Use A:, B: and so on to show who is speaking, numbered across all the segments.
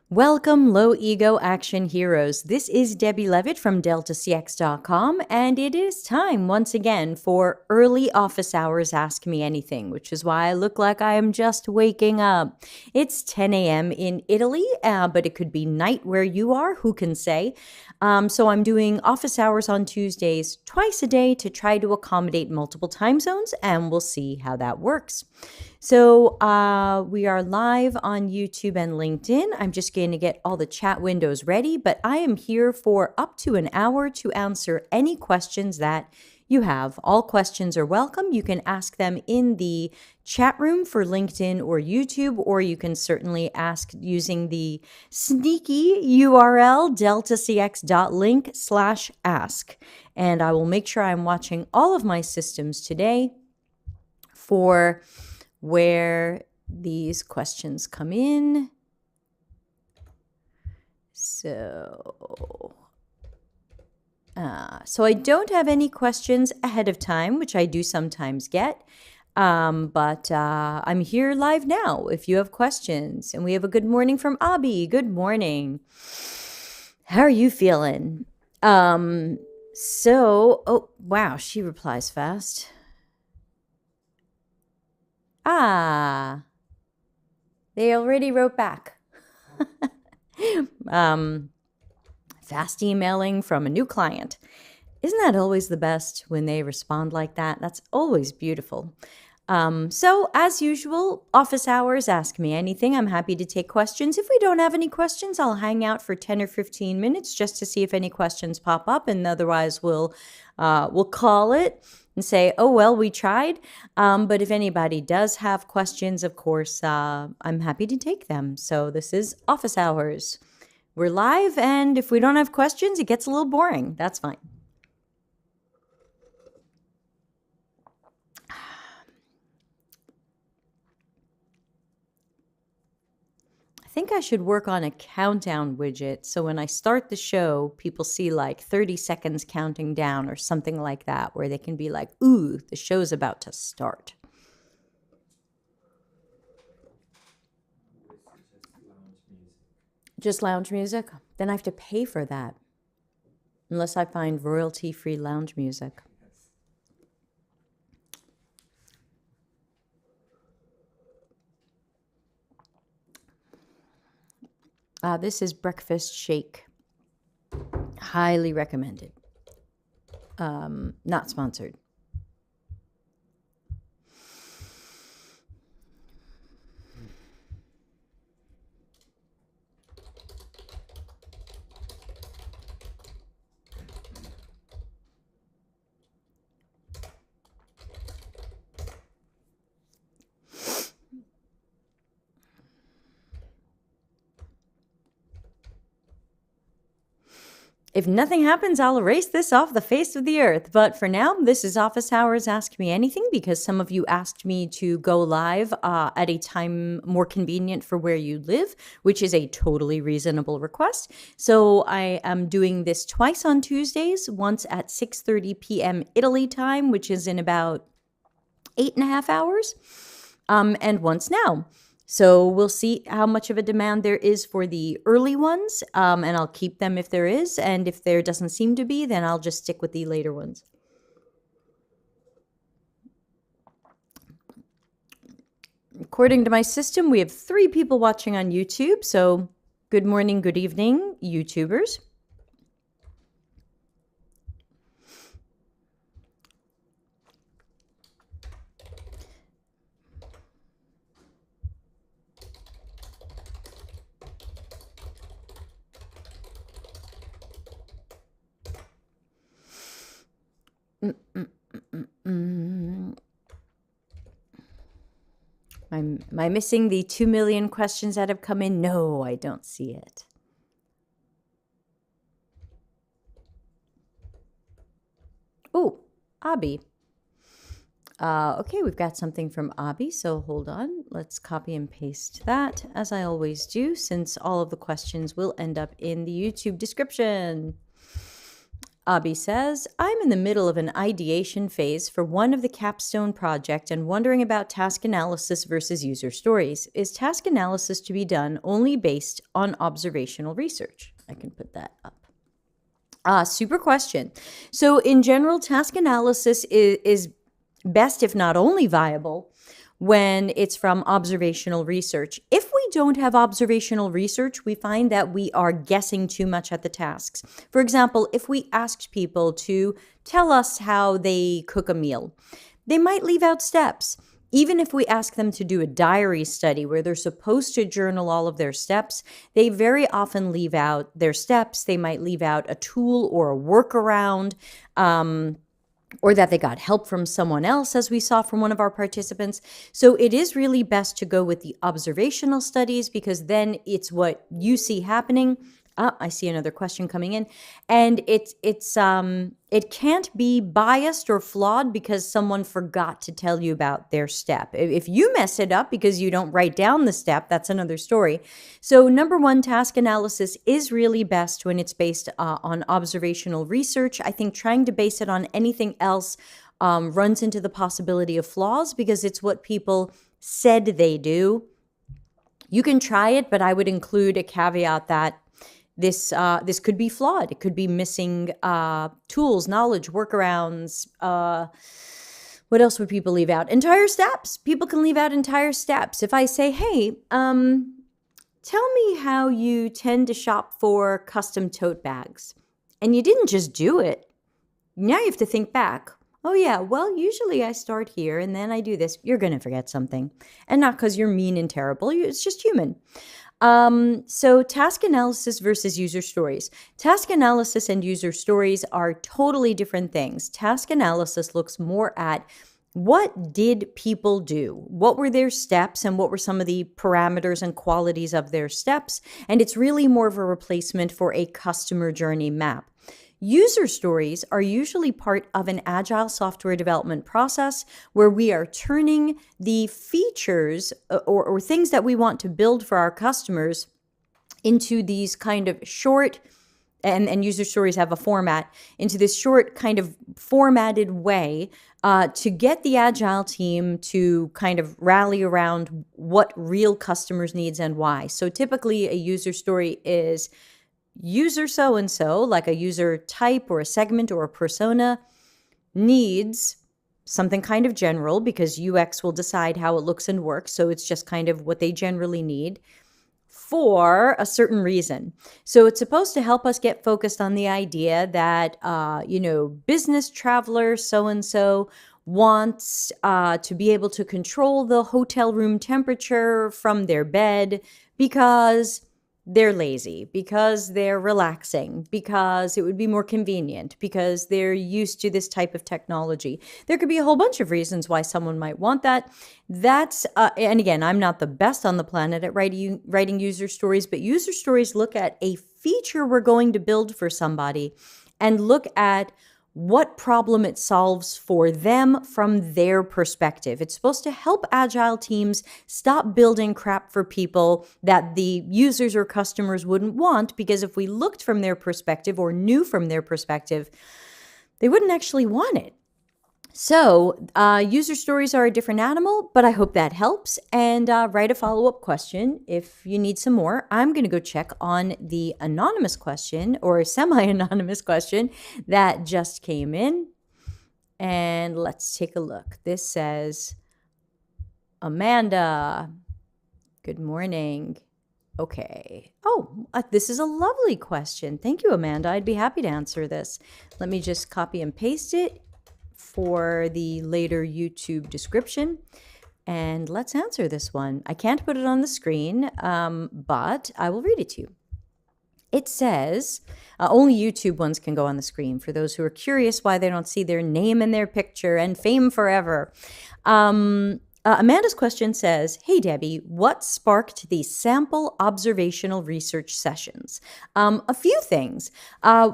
A: Welcome, low ego action heroes. This is Debbie Levitt from deltacx.com, and it is time once again for early office hours Ask Me Anything, which is why I look like I am just waking up. It's 10 a.m. in Italy, but it could be night where you are, who can say? So I'm doing office hours on Tuesdays twice a day to try to accommodate multiple time zones, and we'll see how that works. So we are live on YouTube and LinkedIn. I'm just going to get all the chat windows ready, but I am here for up to an hour to answer any questions that you have. All questions are welcome. You can ask them in the chat room for LinkedIn or YouTube, or you can certainly ask using the sneaky URL deltacx.link/ask. And I will make sure I'm watching all of my systems today for where these questions come in. So I don't have any questions ahead of time, which I do sometimes get. But I'm here live now if you have questions. And we have a good morning from Abby. Good morning. How are you feeling? Oh, wow, she replies fast. They already wrote back. Fast emailing from a new client. Isn't that always the best when they respond like that? That's always beautiful. So as usual, office hours, ask me anything. I'm happy to take questions. If we don't have any questions, I'll hang out for 10 or 15 minutes just to see if any questions pop up, and otherwise we'll call it and say, oh, well, we tried. But if anybody does have questions, of course, I'm happy to take them. So this is office hours. We're live, and if we don't have questions, it gets a little boring. That's fine. I think I should work on a countdown widget so when I start the show, people see like 30 seconds counting down or something like that, where they can be like, ooh, the show's about to start. Just lounge music? Then I have to pay for that, unless I find royalty-free lounge music. This is breakfast shake. Highly recommended. Not sponsored. If nothing happens, I'll erase this off the face of the earth. But for now, this is Office Hours Ask Me Anything, because some of you asked me to go live at a time more convenient for where you live, which is a totally reasonable request. So I am doing this twice on Tuesdays, once at 6:30 p.m. Italy time, which is in about 8.5 hours, and once now. So we'll see how much of a demand there is for the early ones, and I'll keep them if there is. And if there doesn't seem to be, then I'll just stick with the later ones. According to my system, we have 3 people watching on YouTube. So good morning, good evening, YouTubers. Am I missing the 2 million questions that have come in? No, I don't see it. Oh, Abby. Okay, we've got something from Abby, so hold on. Let's copy and paste that, as I always do, since all of the questions will end up in the YouTube description. Abby says, I'm in the middle of an ideation phase for one of the capstone project and wondering about task analysis versus user stories. Is task analysis to be done only based on observational research? I can put that up. Super question. So in general, task analysis is best, if not only viable, when it's from observational research. If we don't have observational research, we find that we are guessing too much at the tasks. For example, if we asked people to tell us how they cook a meal, they might leave out steps. Even if we ask them to do a diary study where they're supposed to journal all of their steps, they very often leave out their steps. They might leave out a tool or a workaround, or that they got help from someone else, as we saw from one of our participants. So it is really best to go with the observational studies, because then it's what you see happening. I see another question coming in. And it can't be biased or flawed because someone forgot to tell you about their step. If you mess it up because you don't write down the step, that's another story. So number one, task analysis is really best when it's based on observational research. I think trying to base it on anything else runs into the possibility of flaws because it's what people said they do. You can try it, but I would include a caveat that this could be flawed. It could be missing tools, knowledge, workarounds. What else would people leave out? Entire steps. People can leave out entire steps. If I say, hey, tell me how you tend to shop for custom tote bags, and you didn't just do it. Now you have to think back. Oh yeah, well, usually I start here and then I do this. You're going to forget something. And not because you're mean and terrible. It's just human. So task analysis versus user stories. Task analysis and user stories are totally different things. Task analysis looks more at what did people do? What were their steps and what were some of the parameters and qualities of their steps? And it's really more of a replacement for a customer journey map. User stories are usually part of an agile software development process where we are turning the features or things that we want to build for our customers into these kind of short, and user stories have a format, into this short kind of formatted way to get the agile team to kind of rally around what real customers needs and why. So typically a user story is user so-and-so, like a user type or a segment or a persona, needs something kind of general because UX will decide how it looks and works. So it's just kind of what they generally need for a certain reason. So it's supposed to help us get focused on the idea that, business traveler so-and-so wants to be able to control the hotel room temperature from their bed because they're lazy, because they're relaxing, because it would be more convenient, because they're used to this type of technology. There could be a whole bunch of reasons why someone might want that. That's, and again, I'm not the best on the planet at writing user stories, but user stories look at a feature we're going to build for somebody and look at what problem it solves for them from their perspective. It's supposed to help agile teams stop building crap for people that the users or customers wouldn't want, because if we looked from their perspective or knew from their perspective, they wouldn't actually want it. So user stories are a different animal, but I hope that helps. And write a follow-up question if you need some more. I'm going to go check on the anonymous question or semi-anonymous question that just came in. And let's take a look. This says, Amanda, good morning. Okay. Oh, this is a lovely question. Thank you, Amanda. I'd be happy to answer this. Let me just copy and paste it for the later YouTube description. And let's answer this one. I can't put it on the screen, but I will read it to you. It says, only YouTube ones can go on the screen for those who are curious why they don't see their name and their picture and fame forever. Amanda's question says, "Hey Debbie, what sparked these sample observational research sessions?" A few things.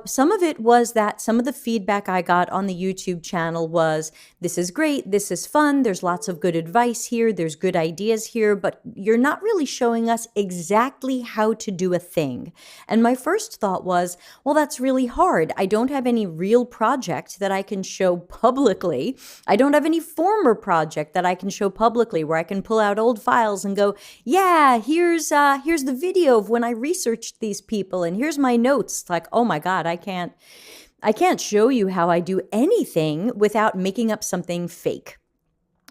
A: Some of it was that some of the feedback I got on the YouTube channel was, this is great, this is fun, there's lots of good advice here, there's good ideas here, but you're not really showing us exactly how to do a thing. And my first thought was, well, that's really hard. I don't have any real project that I can show publicly. I don't have any former project that I can show publicly where I can pull out old files and go, yeah, here's the video of when I researched these people, and here's my notes. Like, oh my God, I can't show you how I do anything without making up something fake.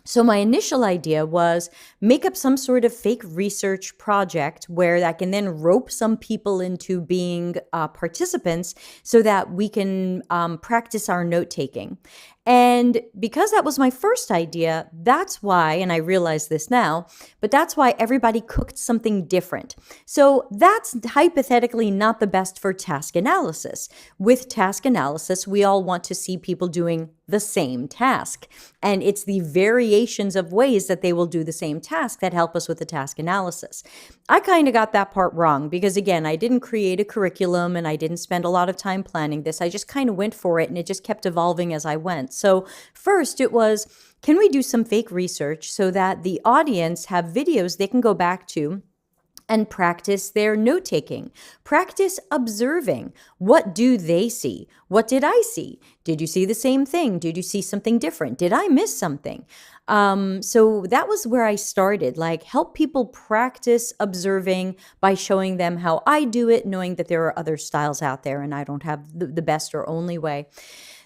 A: So my initial idea was make up some sort of fake research project where I can then rope some people into being participants so that we can practice our note-taking. And because that was my first idea, that's why, and I realize this now, but that's why everybody cooked something different. So that's hypothetically not the best for task analysis. With task analysis, we all want to see people doing the same task. And it's the variations of ways that they will do the same task that help us with the task analysis. I kind of got that part wrong because, again, I didn't create a curriculum and I didn't spend a lot of time planning this. I just kind of went for it and it just kept evolving as I went. So first it was, can we do some fake research so that the audience have videos they can go back to and practice their note-taking, practice observing. What do they see? What did I see? Did you see the same thing? Did you see something different? Did I miss something? So that was where I started, like help people practice observing by showing them how I do it, knowing that there are other styles out there and I don't have the best or only way.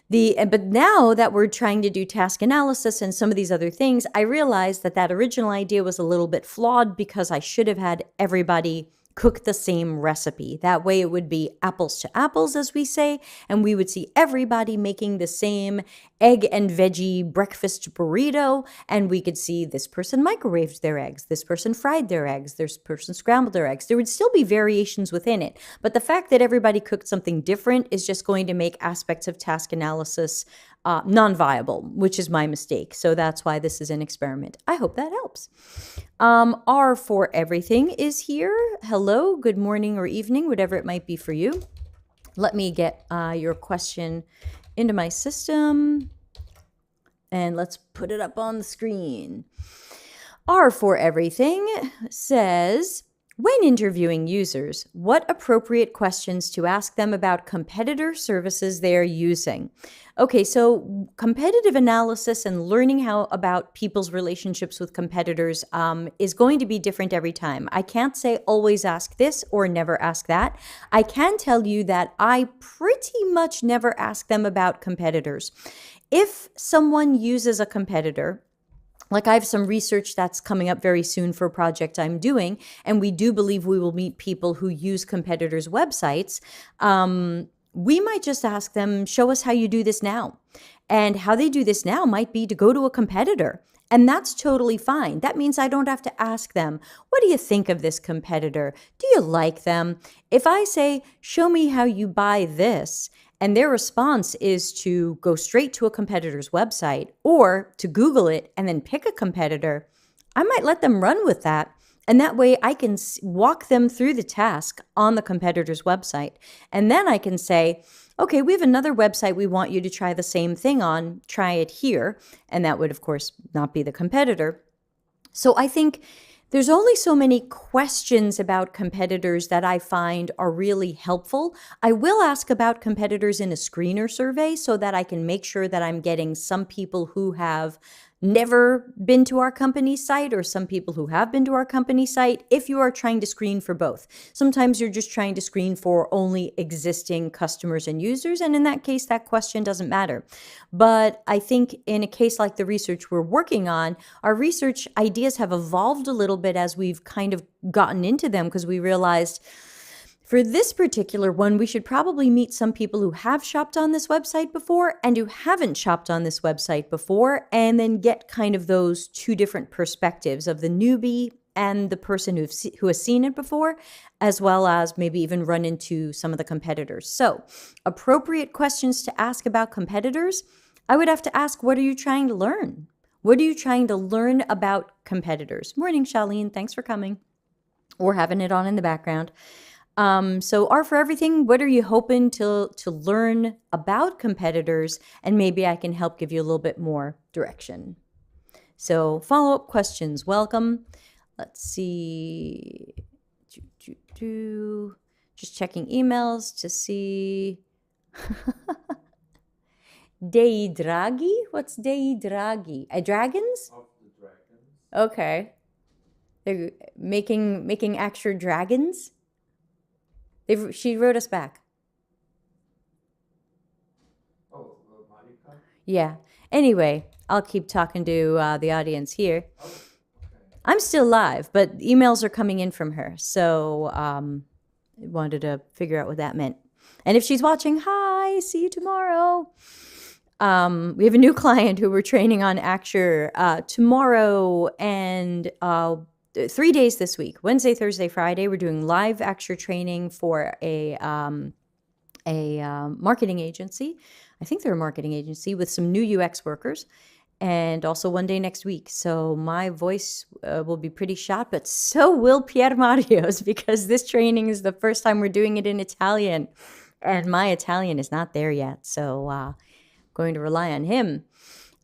A: But now that we're trying to do task analysis and some of these other things, I realized that that original idea was a little bit flawed because I should have had everybody cook the same recipe. That way it would be apples to apples, as we say, and we would see everybody making the same egg and veggie breakfast burrito, and we could see this person microwaved their eggs, this person fried their eggs, this person scrambled their eggs. There would still be variations within it, but the fact that everybody cooked something different is just going to make aspects of task analysis non-viable, which is my mistake. So that's why this is an experiment. I hope that helps. R for everything is here. Hello, good morning or evening, whatever it might be for you. Let me get your question into my system and let's put it up on the screen. R for everything says, when interviewing users, what appropriate questions to ask them about competitor services they are using? Okay, so competitive analysis and learning how about people's relationships with competitors is going to be different every time. I can't say always ask this or never ask that. I can tell you that I pretty much never ask them about competitors. If someone uses a competitor, like I have some research that's coming up very soon for a project I'm doing, and we do believe we will meet people who use competitors' websites. We might just ask them, show us how you do this now. And how they do this now might be to go to a competitor. And that's totally fine. That means I don't have to ask them, what do you think of this competitor? Do you like them? If I say, show me how you buy this, and their response is to go straight to a competitor's website or to Google it and then pick a competitor, I might let them run with that. And that way I can walk them through the task on the competitor's website. And then I can say, okay, we have another website we want you to try the same thing on. Try it here. And that would, of course, not be the competitor. So I think there's only so many questions about competitors that I find are really helpful. I will ask about competitors in a screener survey so that I can make sure that I'm getting some people who have never been to our company site or some people who have been to our company site if you are trying to screen for both. Sometimes you're just trying to screen for only existing customers and users, and in that case, that question doesn't matter. But I think in a case like the research we're working on, our research ideas have evolved a little bit as we've kind of gotten into them because we realized for this particular one, we should probably meet some people who have shopped on this website before and who haven't shopped on this website before, and then get kind of those two different perspectives of the newbie and the person who has seen it before, as well as maybe even run into some of the competitors. So, appropriate questions to ask about competitors, I would have to ask, what are you trying to learn? What are you trying to learn about competitors? Morning, Charlene. Thanks for coming or having it on in the background. So R for everything, what are you hoping to learn about competitors? And maybe I can help give you a little bit more direction. So follow-up questions, welcome. Let's see. Just checking emails to see. Dei Draghi? What's Dei Draghi? Dragons?
B: Of the dragons.
A: Okay. They're making actual dragons? She wrote us back.
B: Oh, Marika?
A: Yeah. Anyway, I'll keep talking to the audience here.
B: Oh, okay.
A: I'm still live, but emails are coming in from her. So I wanted to figure out what that meant. And if she's watching, hi, see you tomorrow. We have a new client who we're training on Axure tomorrow and 3 days this week. Wednesday, Thursday, Friday, we're doing live Axure training for a marketing agency. I think they're a marketing agency with some new UX workers, and also one day next week. So my voice will be pretty shot, but so will Pier Mario's, because this training is the first time we're doing it in Italian, and my Italian is not there yet. So going to rely on him.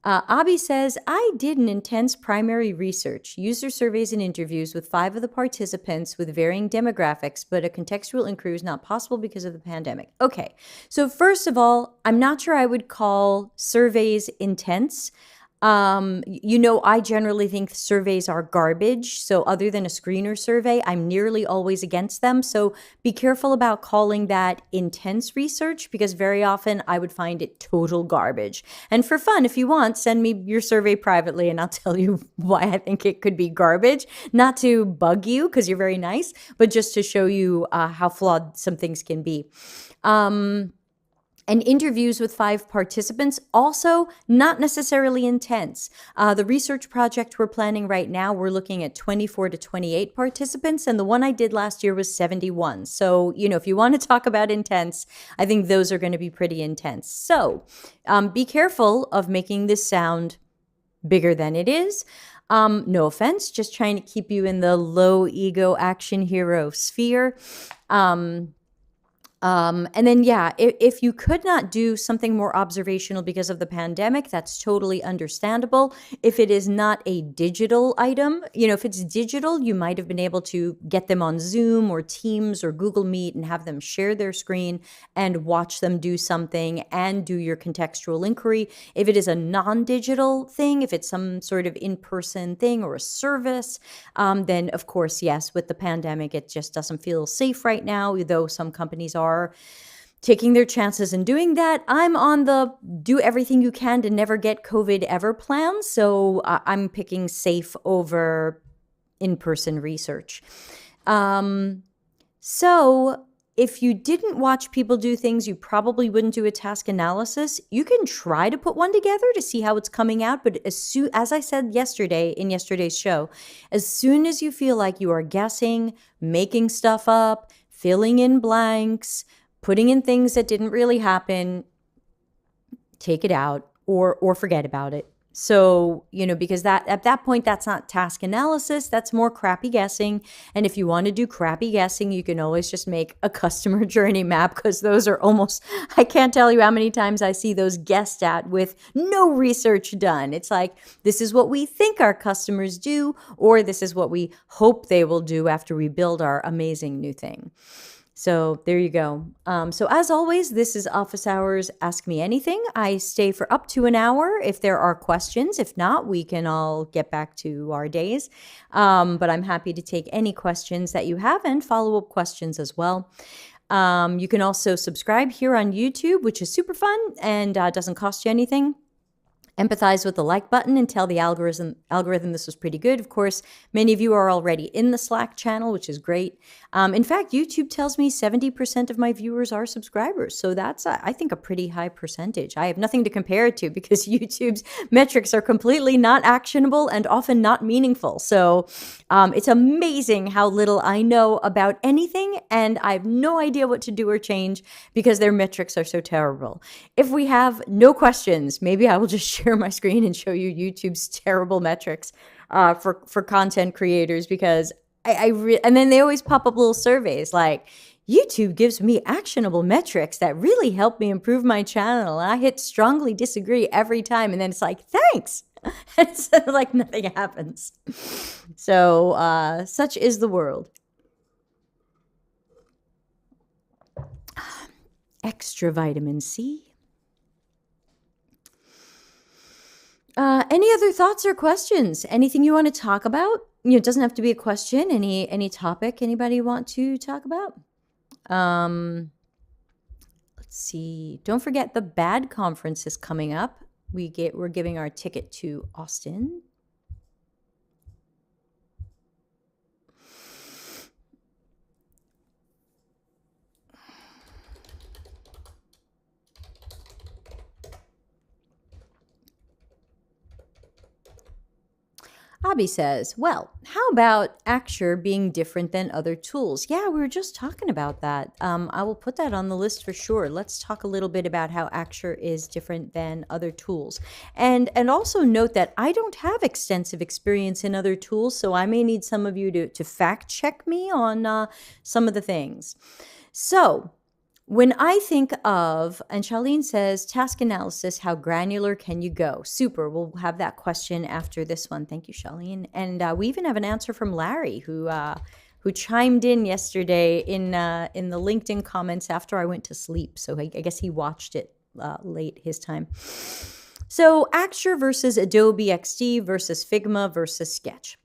A: Abby says, I did an intense primary research, user surveys and interviews with 5 of the participants with varying demographics, but a contextual inquiry is not possible because of the pandemic. Okay, so first of all, I'm not sure I would call surveys intense. I generally think surveys are garbage. So other than a screener survey, I'm nearly always against them. So be careful about calling that intense research, because very often I would find it total garbage. And for fun, if you want, send me your survey privately and I'll tell you why I think it could be garbage. Not to bug you, because you're very nice, but just to show you how flawed some things can be. And interviews with 5 participants, also not necessarily intense. The research project we're planning right now, we're looking at 24 to 28 participants, and the one I did last year was 71. So, if you want to talk about intense, I think those are going to be pretty intense. So be careful of making this sound bigger than it is. No offense, just trying to keep you in the low ego action hero sphere. And then, if you could not do something more observational because of the pandemic, that's totally understandable. If it is not a digital item, if it's digital, you might have been able to get them on Zoom or Teams or Google Meet and have them share their screen and watch them do something and do your contextual inquiry. If it is a non-digital thing, if it's some sort of in-person thing or a service, then of course, yes, with the pandemic, it just doesn't feel safe right now, though some companies are taking their chances in doing that. I'm on the do everything you can to never get COVID ever plan. So I'm picking safe over in-person research. So if you didn't watch people do things, you probably wouldn't do a task analysis. You can try to put one together to see how it's coming out. But as I said yesterday in yesterday's show, as soon as you feel like you are guessing, making stuff up, filling in blanks, putting in things that didn't really happen, take it out or forget about it. So, because that at that point, that's not task analysis, that's more crappy guessing. And if you want to do crappy guessing, you can always just make a customer journey map, because those are almost, I can't tell you how many times I see those guessed at with no research done. It's like, this is what we think our customers do, or this is what we hope they will do after we build our amazing new thing. So there you go. So as always, this is Office Hours Ask Me Anything. I stay for up to an hour if there are questions. If not, we can all get back to our days. But I'm happy to take any questions that you have and follow-up questions as well. You can also subscribe here on YouTube, which is super fun and doesn't cost you anything. Empathize with the like button and tell the algorithm this was pretty good. Of course, many of you are already in the Slack channel, which is great. In fact, YouTube tells me 70% of my viewers are subscribers. So that's, I think, a pretty high percentage. I have nothing to compare it to because YouTube's metrics are completely not actionable and often not meaningful. So it's amazing how little I know about anything, and I have no idea what to do or change because their metrics are so terrible. If we have no questions, maybe I will just share share my screen and show you YouTube's terrible metrics for content creators, because and then they always pop up little surveys like, YouTube gives me actionable metrics that really help me improve my channel. And I hit strongly disagree every time. And then it's like, thanks. And it's like nothing happens. So such is the world. Extra vitamin C. Any other thoughts or questions? Anything you want to talk about? It doesn't have to be a question. Any topic anybody want to talk about? Let's see. Don't forget the BAD conference is coming up. We're giving our ticket to Austin. Abby says, well, how about Axure being different than other tools? Yeah, we were just talking about that. I will put that on the list for sure. Let's talk a little bit about how Axure is different than other tools. And also note that I don't have extensive experience in other tools, so I may need some of you to fact check me on some of the things. So when I think of, and Charlene says, task analysis, how granular can you go? Super. We'll have that question after this one. Thank you, Charlene. And we even have an answer from Larry, who chimed in yesterday in the LinkedIn comments after I went to sleep. So I guess he watched it late his time. So Axure versus AdobeXD versus Figma versus Sketch.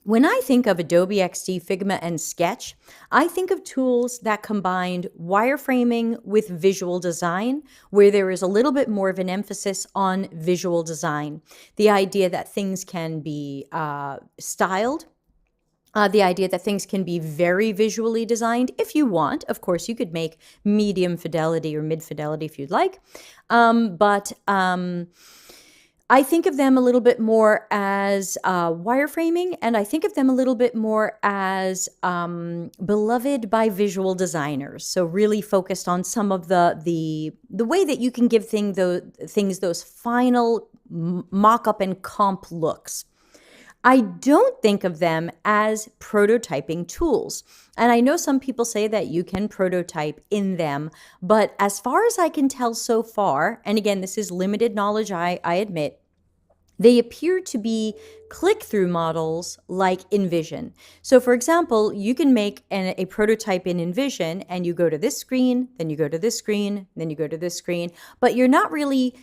A: When I think of AdobeXD, Figma, and Sketch, I think of tools that combined wireframing with visual design, where there is a little bit more of an emphasis on visual design. The idea that things can be styled, the idea that things can be very visually designed if you want. Of course, you could make medium fidelity or mid fidelity if you'd like. I think of them a little bit more as wireframing, and I think of them a little bit more as beloved by visual designers. So really focused on some of the way that you can give things those final mock-up and comp looks. I don't think of them as prototyping tools. And I know some people say that you can prototype in them, but as far as I can tell so far, and again, this is limited knowledge, I admit, they appear to be click-through models like InVision. So for example, you can make a prototype in InVision and you go to this screen, then you go to this screen, then you go to this screen, but you're not really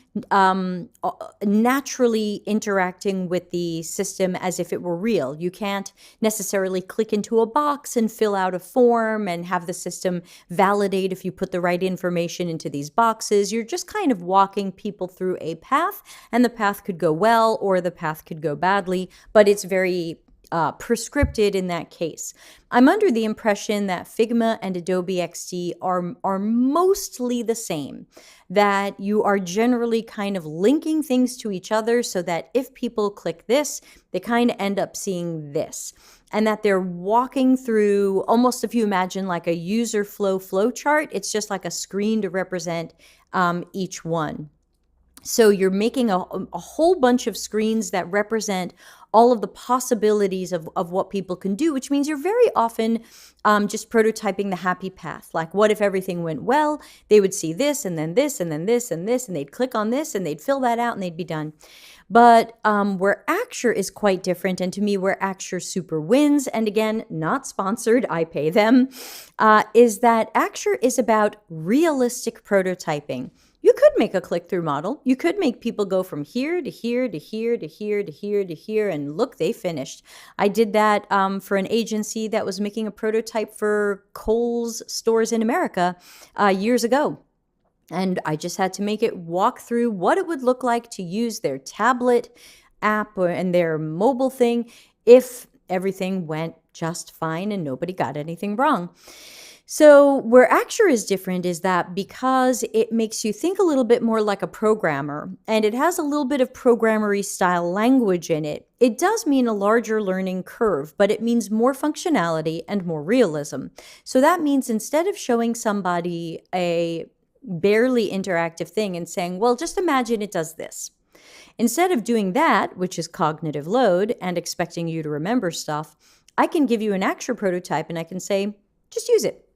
A: naturally interacting with the system as if it were real. You can't necessarily click into a box and fill out a form and have the system validate if you put the right information into these boxes. You're just kind of walking people through a path, and the path could go well or the path could go badly, but it's very prescripted in that case. I'm under the impression that Figma and AdobeXD are mostly the same, that you are generally kind of linking things to each other so that if people click this, they kind of end up seeing this, and that they're walking through almost, if you imagine like a user flow chart, it's just like a screen to represent each one. So you're making a whole bunch of screens that represent all of the possibilities of what people can do, which means you're very often just prototyping the happy path. Like, what if everything went well? They would see this, and then this, and then this, and this, and they'd click on this, and they'd fill that out, and they'd be done. But where Axure is quite different, and to me where Axure super wins, and again, not sponsored, I pay them, is that Axure is about realistic prototyping. You could make a click-through model. You could make people go from here to here to here to here to here to here, and look, they finished. I did that for an agency that was making a prototype for Kohl's stores in America years ago. And I just had to make it walk through what it would look like to use their tablet app and their mobile thing if everything went just fine and nobody got anything wrong. So where Axure is different is that because it makes you think a little bit more like a programmer, and it has a little bit of programmery style language in it, it does mean a larger learning curve, but it means more functionality and more realism. So that means instead of showing somebody a barely interactive thing and saying, well, just imagine it does this, Instead of doing that, which is cognitive load, and expecting you to remember stuff, I can give you an Axure prototype and I can say, just use it.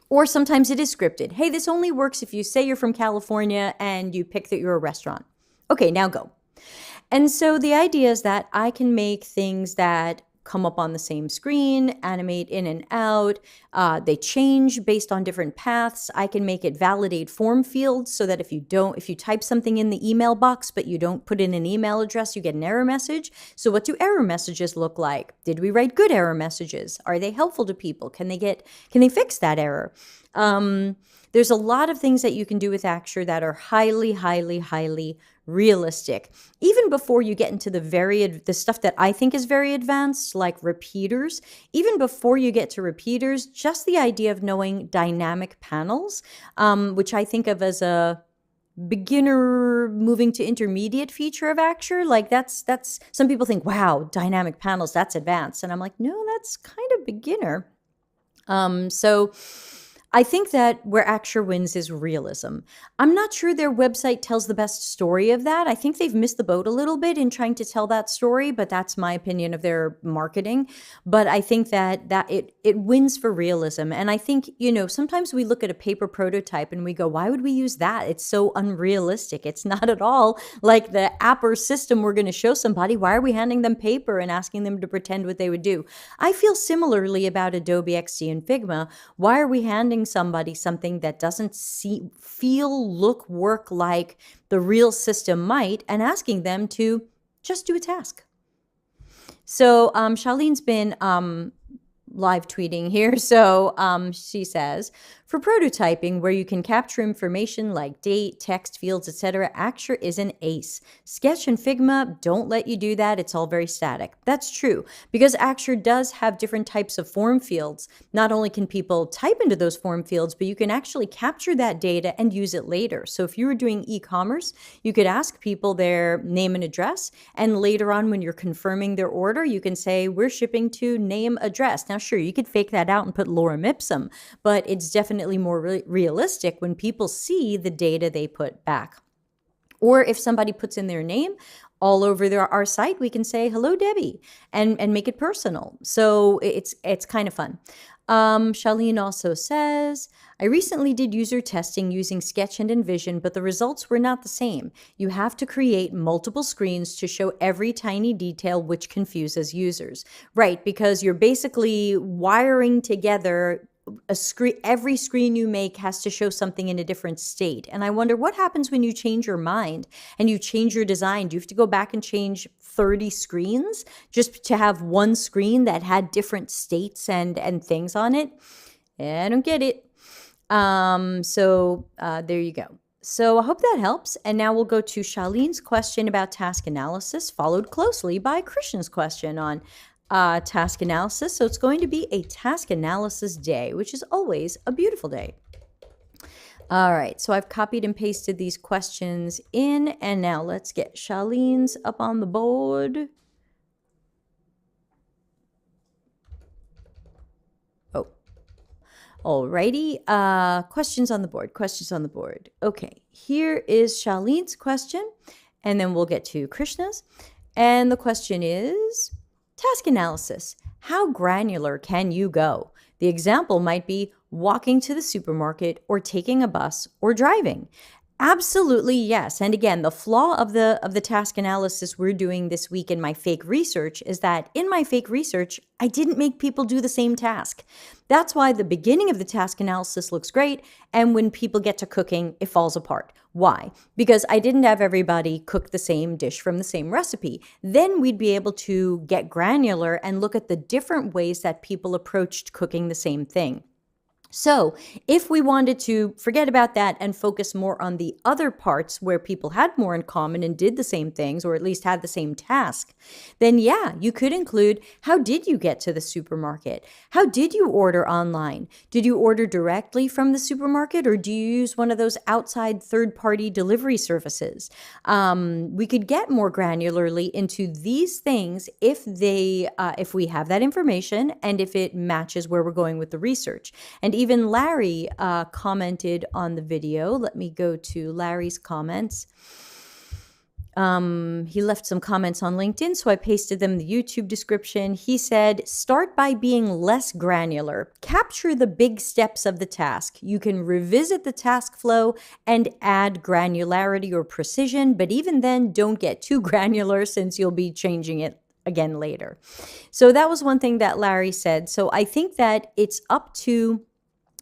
A: Or sometimes it is scripted. Hey, this only works if you say you're from California and you pick that you're a restaurant. Okay, now go. And so the idea is that I can make things that come up on the same screen, animate in and out. They change based on different paths. I can make it validate form fields so that if you type something in the email box, but you don't put in an email address, you get an error message. So what do error messages look like? Did we write good error messages? Are they helpful to people? Can they fix that error? There's a lot of things that you can do with Axure that are highly, highly, highly realistic. Even before you get into the stuff that I think is very advanced, like repeaters, even before you get to repeaters, just the idea of knowing dynamic panels, which I think of as a beginner moving to intermediate feature of Axure. Like that's some people think, wow, dynamic panels, that's advanced. And I'm like, no, that's kind of beginner. So I think that where Axure wins is realism. I'm not sure their website tells the best story of that. I think they've missed the boat a little bit in trying to tell that story, but that's my opinion of their marketing. But I think that it wins for realism. And I think, sometimes we look at a paper prototype and we go, why would we use that? It's so unrealistic. It's not at all like the app or system we're going to show somebody. Why are we handing them paper and asking them to pretend what they would do? I feel similarly about AdobeXD and Figma. Why are we handing somebody something that doesn't feel, look, work like the real system might, and asking them to just do a task? So Charlene's been live tweeting here. So she says, for prototyping where you can capture information like date, text fields, etc., Axure is an ace. Sketch and Figma don't let you do that. It's all very static. That's true, because Axure does have different types of form fields. Not only can people type into those form fields, but you can actually capture that data and use it later. So if you were doing e-commerce, you could ask people their name and address, and later on when you're confirming their order, you can say, we're shipping to name address. Now, sure, you could fake that out and put lorem ipsum, but it's definitely more realistic when people see the data they put back. Or if somebody puts in their name all over our site, we can say, hello, Debbie, and make it personal. So it's kind of fun. Charlene also says, I recently did user testing using Sketch and Envision, but the results were not the same. You have to create multiple screens to show every tiny detail, which confuses users. Right, because you're basically wiring together a screen. Every screen you make has to show something in a different state. And I wonder what happens when you change your mind and you change your design. Do you have to go back and change 30 screens just to have one screen that had different states and things on it? I don't get it. There you go. So I hope that helps. And now we'll go to Charlene's question about task analysis, followed closely by Christian's question on task analysis. So it's going to be a task analysis day, which is always a beautiful day. All right, so I've copied and pasted these questions in, and now let's get Charlene's up on the board. Oh, alrighty. Questions on the board. Okay, here is Charlene's question, and then we'll get to Krishna's. And the question is, task analysis, how granular can you go? The example might be walking to the supermarket or taking a bus or driving. Absolutely, yes. And again, the flaw of the task analysis we're doing this week in my fake research is that in my fake research, I didn't make people do the same task. That's why the beginning of the task analysis looks great, and when people get to cooking, it falls apart. Why? Because I didn't have everybody cook the same dish from the same recipe. Then we'd be able to get granular and look at the different ways that people approached cooking the same thing. So if we wanted to forget about that and focus more on the other parts where people had more in common and did the same things, or at least had the same task, then yeah, you could include, how did you get to the supermarket? How did you order online? Did you order directly from the supermarket, or do you use one of those outside third-party delivery services? We could get more granularly into these things if we have that information and if it matches where we're going with the research. And even Larry commented on the video. Let me go to Larry's comments. He left some comments on LinkedIn, so I pasted them in the YouTube description. He said, start by being less granular. Capture the big steps of the task. You can revisit the task flow and add granularity or precision, but even then, don't get too granular since you'll be changing it again later. So that was one thing that Larry said. So I think that it's up to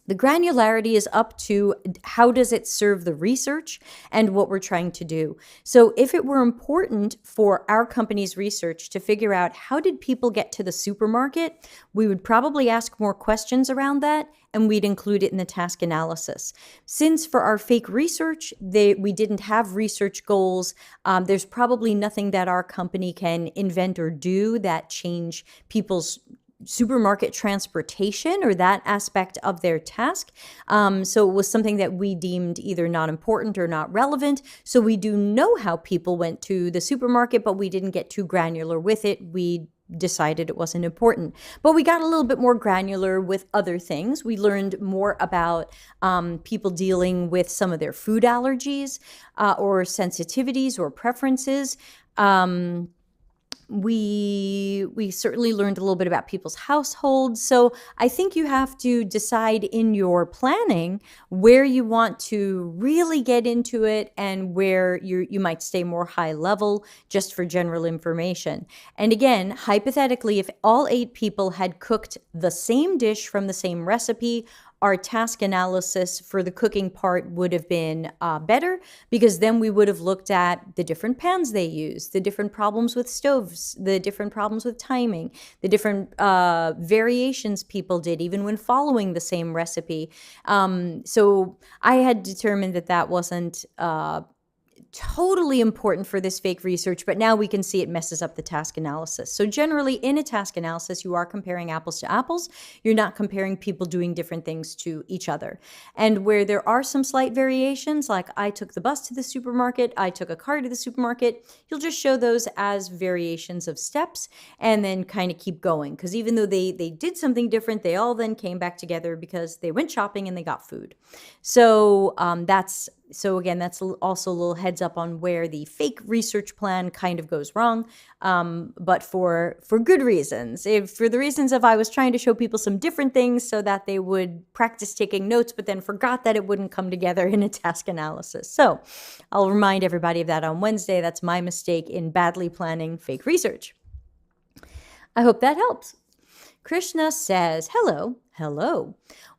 A: the granularity is up to how does it serve the research and what we're trying to do. So if it were important for our company's research to figure out how did people get to the supermarket, we would probably ask more questions around that and we'd include it in the task analysis. Since for our fake research, we didn't have research goals, there's probably nothing that our company can invent or do that change people's supermarket transportation or that aspect of their task. So it was something that we deemed either not important or not relevant. So we do know how people went to the supermarket, but we didn't get too granular with it. We decided it wasn't important. But we got a little bit more granular with other things. We learned more about people dealing with some of their food allergies or sensitivities or preferences. We certainly learned a little bit about people's households. So I think you have to decide in your planning where you want to really get into it and where you might stay more high level just for general information. And again, hypothetically, if all 8 people had cooked the same dish from the same recipe, our task analysis for the cooking part would have been better, because then we would have looked at the different pans they use, the different problems with stoves, the different problems with timing, the different variations people did, even when following the same recipe. So I had determined that that wasn't totally important for this fake research, but now we can see it messes up the task analysis. So generally in a task analysis, you are comparing apples to apples. You're not comparing people doing different things to each other. And where there are some slight variations, like I took the bus to the supermarket, I took a car to the supermarket, you'll just show those as variations of steps and then kind of keep going. Because even though they did something different, they all then came back together because they went shopping and they got food. So So again, that's also a little heads up on where the fake research plan kind of goes wrong, but for good reasons. For the reasons of I was trying to show people some different things so that they would practice taking notes, but then forgot that it wouldn't come together in a task analysis. So I'll remind everybody of that on Wednesday. That's my mistake in badly planning fake research. I hope that helps. Krishna says, hello.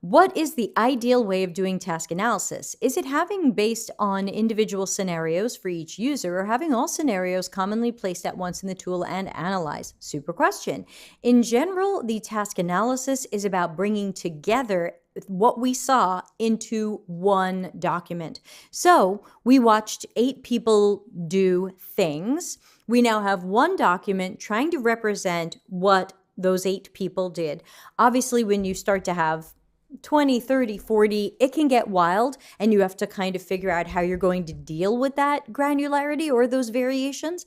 A: What is the ideal way of doing task analysis? Is it having based on individual scenarios for each user, or having all scenarios commonly placed at once in the tool and analyze? Super question. In general, the task analysis is about bringing together what we saw into one document. So we watched 8 people do things. We now have one document trying to represent what those 8 people did. Obviously, when you start to have 20, 30, 40, it can get wild, and you have to kind of figure out how you're going to deal with that granularity or those variations.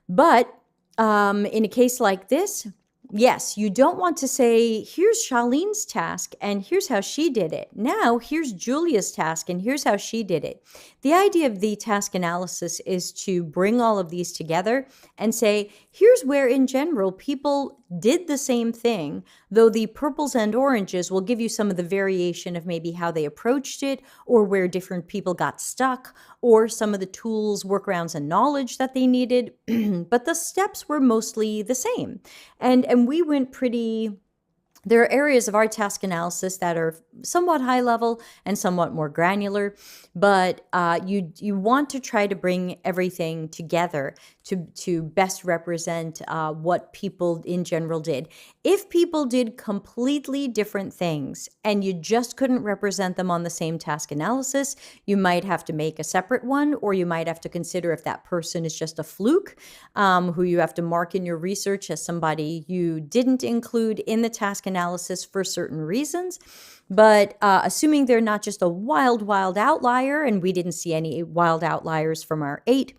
A: But in a case like this, yes, you don't want to say, here's Charlene's task and here's how she did it. Now, here's Julia's task and here's how she did it. The idea of the task analysis is to bring all of these together and say, here's where in general people did the same thing, though the purples and oranges will give you some of the variation of maybe how they approached it, or where different people got stuck, or some of the tools, workarounds, and knowledge that they needed. But the steps were mostly the same. And we went there are areas of our task analysis that are somewhat high level and somewhat more granular, but you want to try to bring everything together to best represent what people in general did. If people did completely different things and you just couldn't represent them on the same task analysis, you might have to make a separate one, or you might have to consider if that person is just a fluke, who you have to mark in your research as somebody you didn't include in the task analysis for certain reasons. But assuming they're not just a wild outlier, and we didn't see any wild outliers from our 8,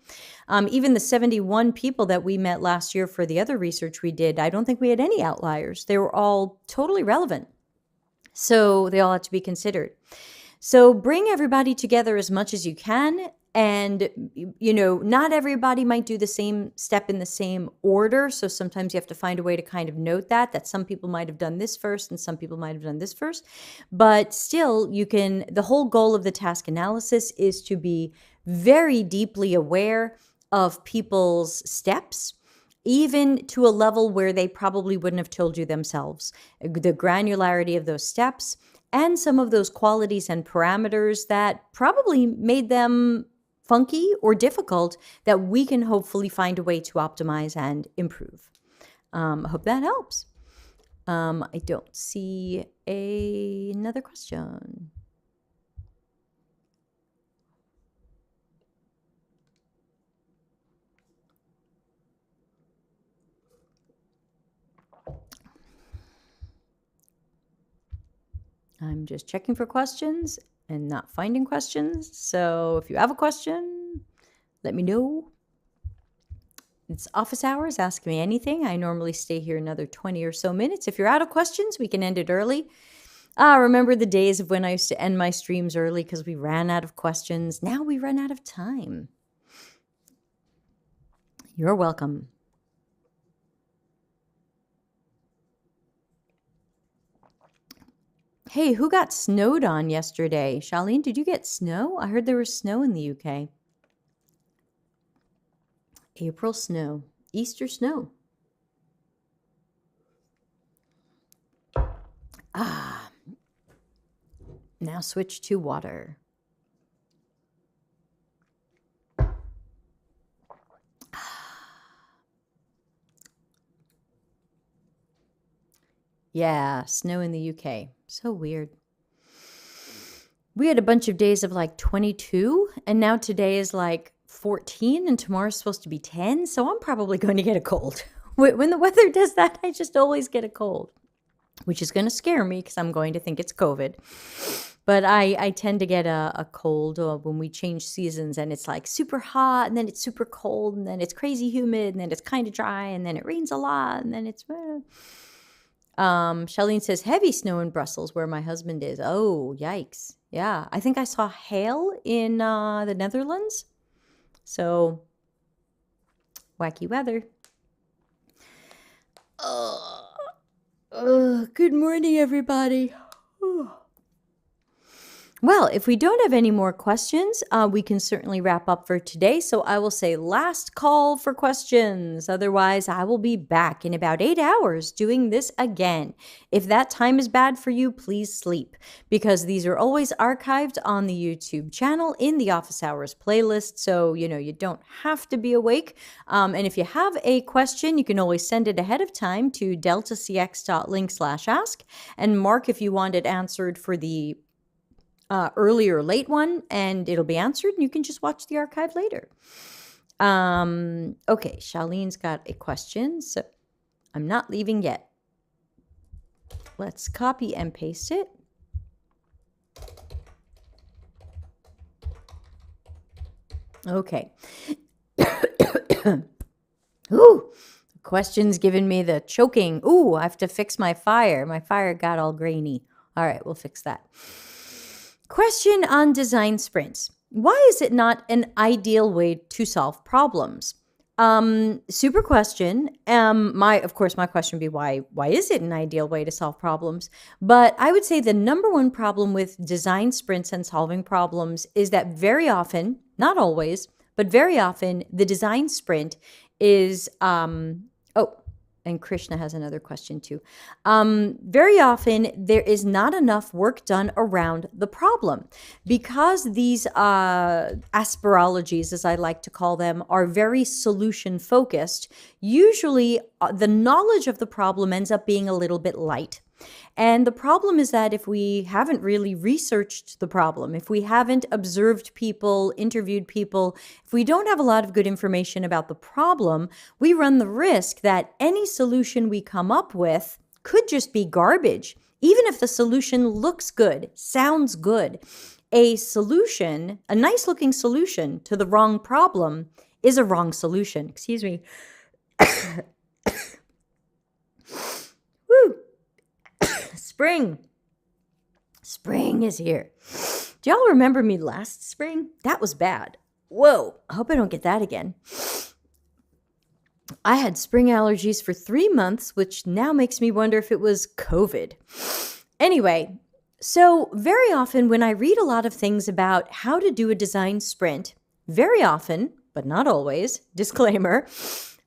A: even the 71 people that we met last year for the other research we did, I don't think we had any outliers. They were all totally relevant. So they all had to be considered. So bring everybody together as much as you can. And, not everybody might do the same step in the same order. So sometimes you have to find a way to kind of note that some people might have done this first and some people might have done this first. But still, the whole goal of the task analysis is to be very deeply aware of people's steps, even to a level where they probably wouldn't have told you themselves. The granularity of those steps and some of those qualities and parameters that probably made them funky or difficult that we can hopefully find a way to optimize and improve. I hope that helps. I don't see another question. I'm just checking for questions and not finding questions. So if you have a question, let me know. It's office hours. Ask me anything. I normally stay here another 20 or so minutes. If you're out of questions, we can end it early. Remember the days of when I used to end my streams early because we ran out of questions. Now we run out of time. You're welcome. Hey, who got snowed on yesterday? Charlene, did you get snow? I heard there was snow in the UK. April snow, Easter snow. Now switch to water. Yeah, snow in the UK. So weird. We had a bunch of days of like 22, and now today is like 14, and tomorrow's supposed to be 10, so I'm probably going to get a cold. When the weather does that, I just always get a cold, which is going to scare me because I'm going to think it's COVID. But I tend to get a cold when we change seasons, and it's like super hot, and then it's super cold, and then it's crazy humid, and then it's kind of dry, and then it rains a lot, and then it's... Charlene says, heavy snow in Brussels, where my husband is. Oh, yikes. Yeah, I think I saw hail in the Netherlands. So, wacky weather. Good morning, everybody. Well, if we don't have any more questions, we can certainly wrap up for today. So I will say last call for questions. Otherwise, I will be back in about 8 hours doing this again. If that time is bad for you, please sleep, because these are always archived on the YouTube channel in the Office Hours playlist. So, you don't have to be awake. And if you have a question, you can always send it ahead of time to deltacx.link/ask and mark if you want it answered for the early or late one, and it'll be answered, and you can just watch the archive later. Okay, Charlene's got a question, so I'm not leaving yet. Let's copy and paste it. Okay. Ooh, question's giving me the choking. Ooh, I have to fix my fire. My fire got all grainy. All right, we'll fix that. Question on design sprints. Why is it not an ideal way to solve problems? Super question. My question would be why is it an ideal way to solve problems? But I would say the number one problem with design sprints and solving problems is that very often, not always, but very often the design sprint is and Krishna has another question too. Very often, there is not enough work done around the problem because these aspirologies, as I like to call them, are very solution focused. Usually, the knowledge of the problem ends up being a little bit light. And the problem is that if we haven't really researched the problem, if we haven't observed people, interviewed people, if we don't have a lot of good information about the problem, we run the risk that any solution we come up with could just be garbage. Even if the solution looks good, sounds good, a nice looking solution to the wrong problem is a wrong solution. Excuse me. Woo! Spring is here. Do y'all remember me last spring? That was bad. Whoa, I hope I don't get that again. I had spring allergies for 3 months, which now makes me wonder if it was COVID. Anyway, so very often when I read a lot of things about how to do a design sprint, very often, but not always, disclaimer,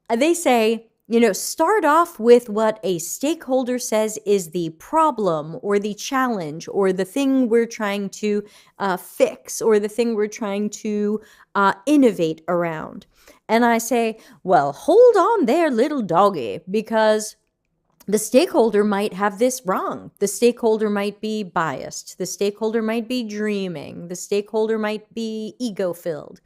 A: they say, start off with what a stakeholder says is the problem or the challenge or the thing we're trying to fix or the thing we're trying to innovate around. And I say, well, hold on there, little doggy, because the stakeholder might have this wrong. The stakeholder might be biased. The stakeholder might be dreaming. The stakeholder might be ego-filled.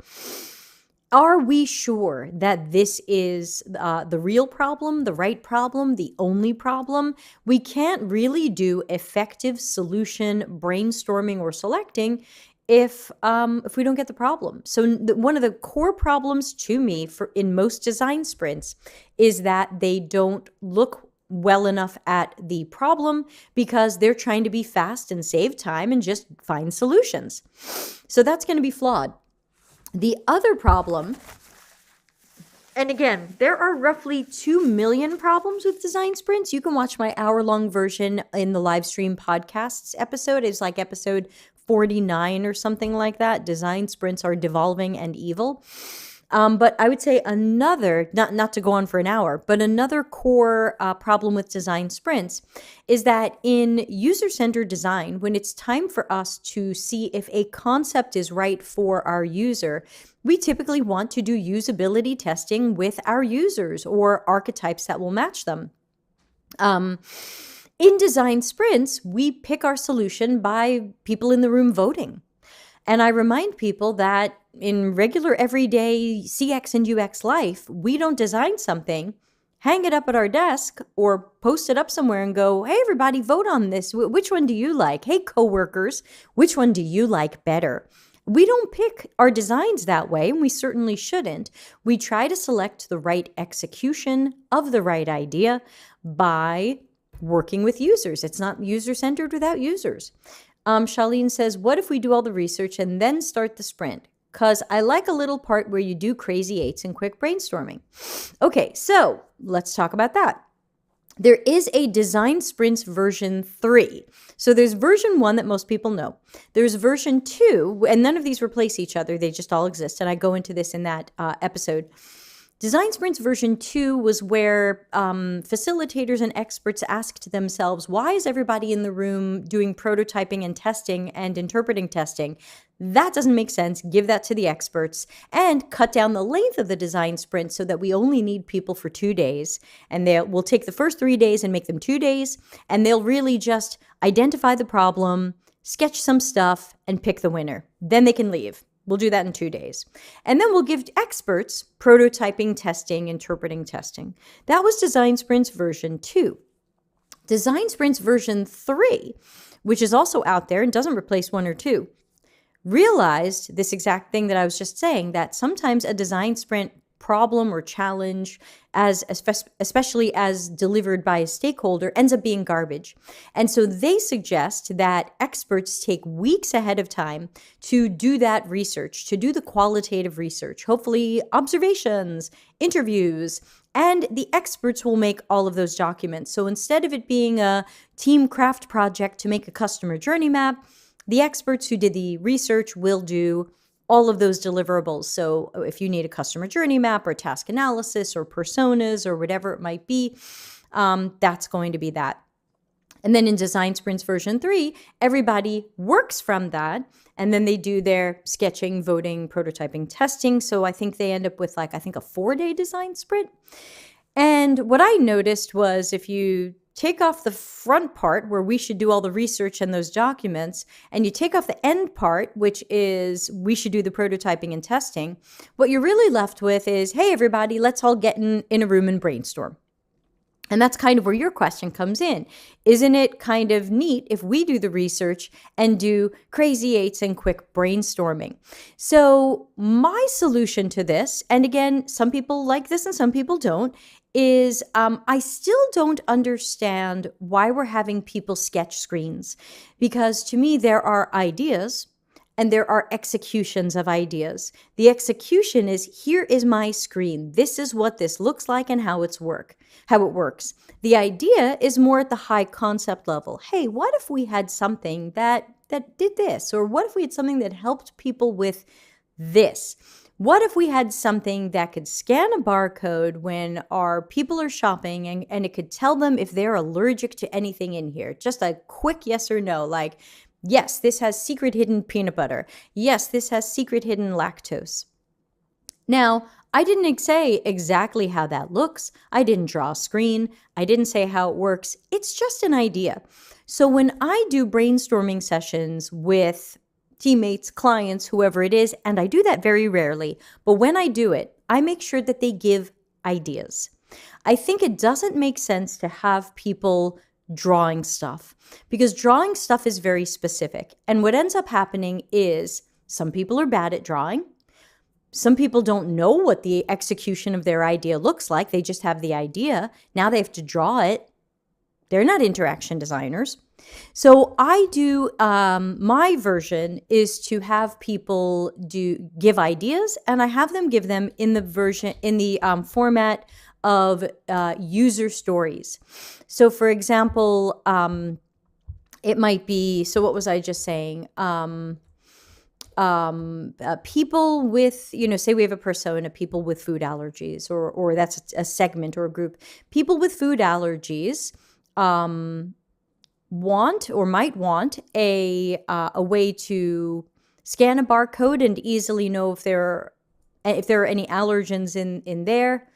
A: Are we sure that this is the real problem, the right problem, the only problem? We can't really do effective solution brainstorming or selecting if we don't get the problem. So one of the core problems to me in most design sprints is that they don't look well enough at the problem because they're trying to be fast and save time and just find solutions. So that's going to be flawed. The other problem, and again, there are roughly 2 million problems with design sprints. You can watch my hour-long version in the live stream podcasts episode. It's like episode 49 or something like that. Design sprints are devolving and evil. But I would say another, not to go on for an hour, but another core problem with design sprints is that in user-centered design, when it's time for us to see if a concept is right for our user, we typically want to do usability testing with our users or archetypes that will match them. In design sprints, we pick our solution by people in the room voting. And I remind people that in regular everyday CX and UX life, we don't design something, hang it up at our desk, or post it up somewhere and go, hey, everybody, vote on this. Which one do you like? Hey, coworkers, which one do you like better? We don't pick our designs that way, and we certainly shouldn't. We try to select the right execution of the right idea by working with users. It's not user-centered without users. Charlene says, what if we do all the research and then start the sprint? Because I like a little part where you do crazy eights and quick brainstorming. Okay, so let's talk about that. There is a design sprints version 3. So there's version 1 that most people know. There's version 2, and none of these replace each other. They just all exist, and I go into this in that episode. Design Sprints version 2 was where facilitators and experts asked themselves, why is everybody in the room doing prototyping and testing and interpreting testing? That doesn't make sense. Give that to the experts and cut down the length of the design sprint so that we only need people for 2 days. And we'll take the first 3 days and make them 2 days, and they'll really just identify the problem, sketch some stuff, and pick the winner. Then they can leave. We'll do that in 2 days. And then we'll give experts prototyping, testing, interpreting, testing. That was Design Sprints version 2. Design Sprints version 3, which is also out there and doesn't replace 1 or 2, realized this exact thing that I was just saying, that sometimes a design sprint problem or challenge, especially as delivered by a stakeholder, ends up being garbage. And so they suggest that experts take weeks ahead of time to do that research, to do the qualitative research, hopefully observations, interviews, and the experts will make all of those documents. So instead of it being a team craft project to make a customer journey map, the experts who did the research will do all of those deliverables. So if you need a customer journey map or task analysis or personas or whatever it might be, that's going to be that. And then in Design Sprints version 3, everybody works from that, and then they do their sketching, voting, prototyping, testing. So I think they end up with a 4-day design sprint. And what I noticed was if you take off the front part where we should do all the research and those documents, and you take off the end part, which is we should do the prototyping and testing, what you're really left with is, hey, everybody, let's all get in a room and brainstorm. And that's kind of where your question comes in. Isn't it kind of neat if we do the research and do crazy eights and quick brainstorming? So my solution to this, and again, some people like this and some people don't, is I still don't understand why we're having people sketch screens. Because to me, there are ideas and there are executions of ideas. The execution is, here is my screen. This is what this looks like and how it works. The idea is more at the high concept level. Hey, what if we had something that did this? Or what if we had something that helped people with this? What if we had something that could scan a barcode when our people are shopping and it could tell them if they're allergic to anything in here? Just a quick yes or no, like, yes, this has secret hidden peanut butter. Yes, this has secret hidden lactose. Now, I didn't say exactly how that looks. I didn't draw a screen. I didn't say how it works. It's just an idea. So when I do brainstorming sessions with teammates, clients, whoever it is, and I do that very rarely, but when I do it, I make sure that they give ideas. I think it doesn't make sense to have people drawing stuff because drawing stuff is very specific. And what ends up happening is some people are bad at drawing. Some people don't know what the execution of their idea looks like. They just have the idea. Now they have to draw it. They're not interaction designers. So I do, my version is to have people give ideas, and I have them give them in the format of user stories. So for example, it might be, so what was I just saying? People with, say we have a persona, people with food allergies, or that's a segment or a group. People with food allergies want or might want a way to scan a barcode and easily know if there are any allergens in there,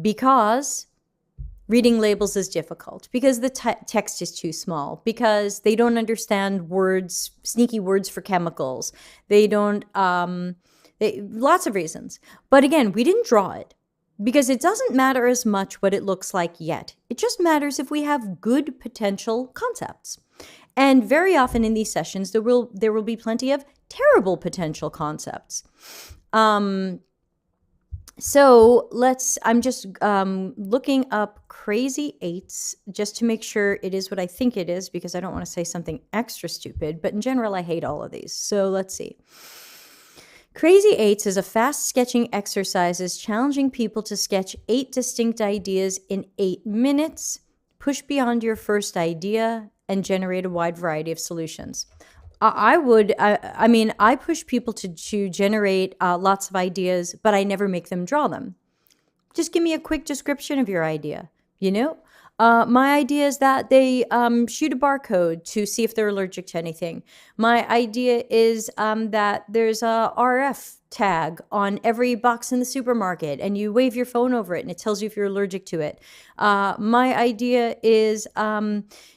A: because reading labels is difficult, because the text is too small, because they don't understand words, sneaky words for chemicals. They don't, lots of reasons. But again, we didn't draw it because it doesn't matter as much what it looks like yet. It just matters if we have good potential concepts. And very often in these sessions, there will be plenty of terrible potential concepts. So I'm just looking up crazy eights just to make sure it is what I think it is, because I don't want to say something extra stupid, but in general, I hate all of these. So let's see. Crazy Eights is a fast sketching exercise challenging people to sketch 8 distinct ideas in 8 minutes, push beyond your first idea, and generate a wide variety of solutions. I push people to generate lots of ideas, but I never make them draw them. Just give me a quick description of your idea, My idea is that they shoot a barcode to see if they're allergic to anything. My idea is that there's a RF tag on every box in the supermarket, and you wave your phone over it, and it tells you if you're allergic to it. My idea is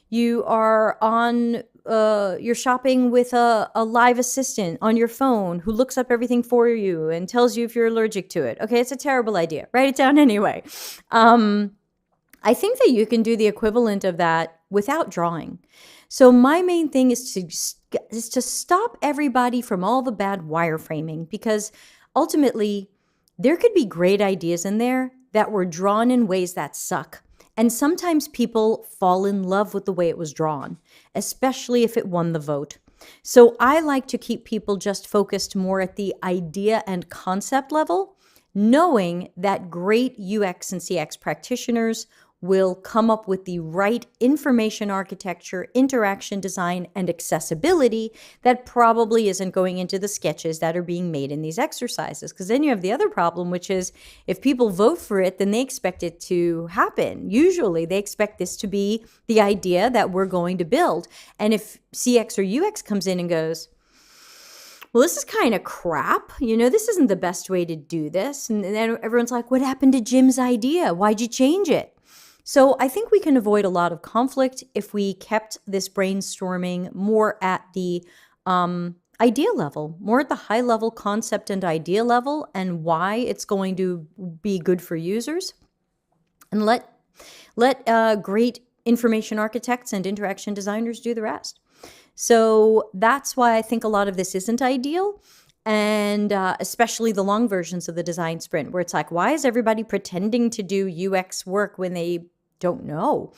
A: you are on... you're shopping with a live assistant on your phone who looks up everything for you and tells you if you're allergic to it. Okay, it's a terrible idea. Write it down anyway. I think that you can do the equivalent of that without drawing. So my main thing is to stop everybody from all the bad wireframing, because ultimately there could be great ideas in there that were drawn in ways that suck. And sometimes people fall in love with the way it was drawn, especially if it won the vote. So I like to keep people just focused more at the idea and concept level, knowing that great UX and CX practitioners will come up with the right information architecture, interaction design, and accessibility that probably isn't going into the sketches that are being made in these exercises. Because then you have the other problem, which is if people vote for it, then they expect it to happen. Usually they expect this to be the idea that we're going to build. And if CX or UX comes in and goes, well, this is kind of crap. This isn't the best way to do this. And then everyone's like, what happened to Jim's idea? Why'd you change it? So I think we can avoid a lot of conflict if we kept this brainstorming more at the idea level, more at the high level concept and idea level, and why it's going to be good for users. And let great information architects and interaction designers do the rest. So that's why I think a lot of this isn't ideal. And especially the long versions of the design sprint, where it's like, why is everybody pretending to do UX work when they don't know?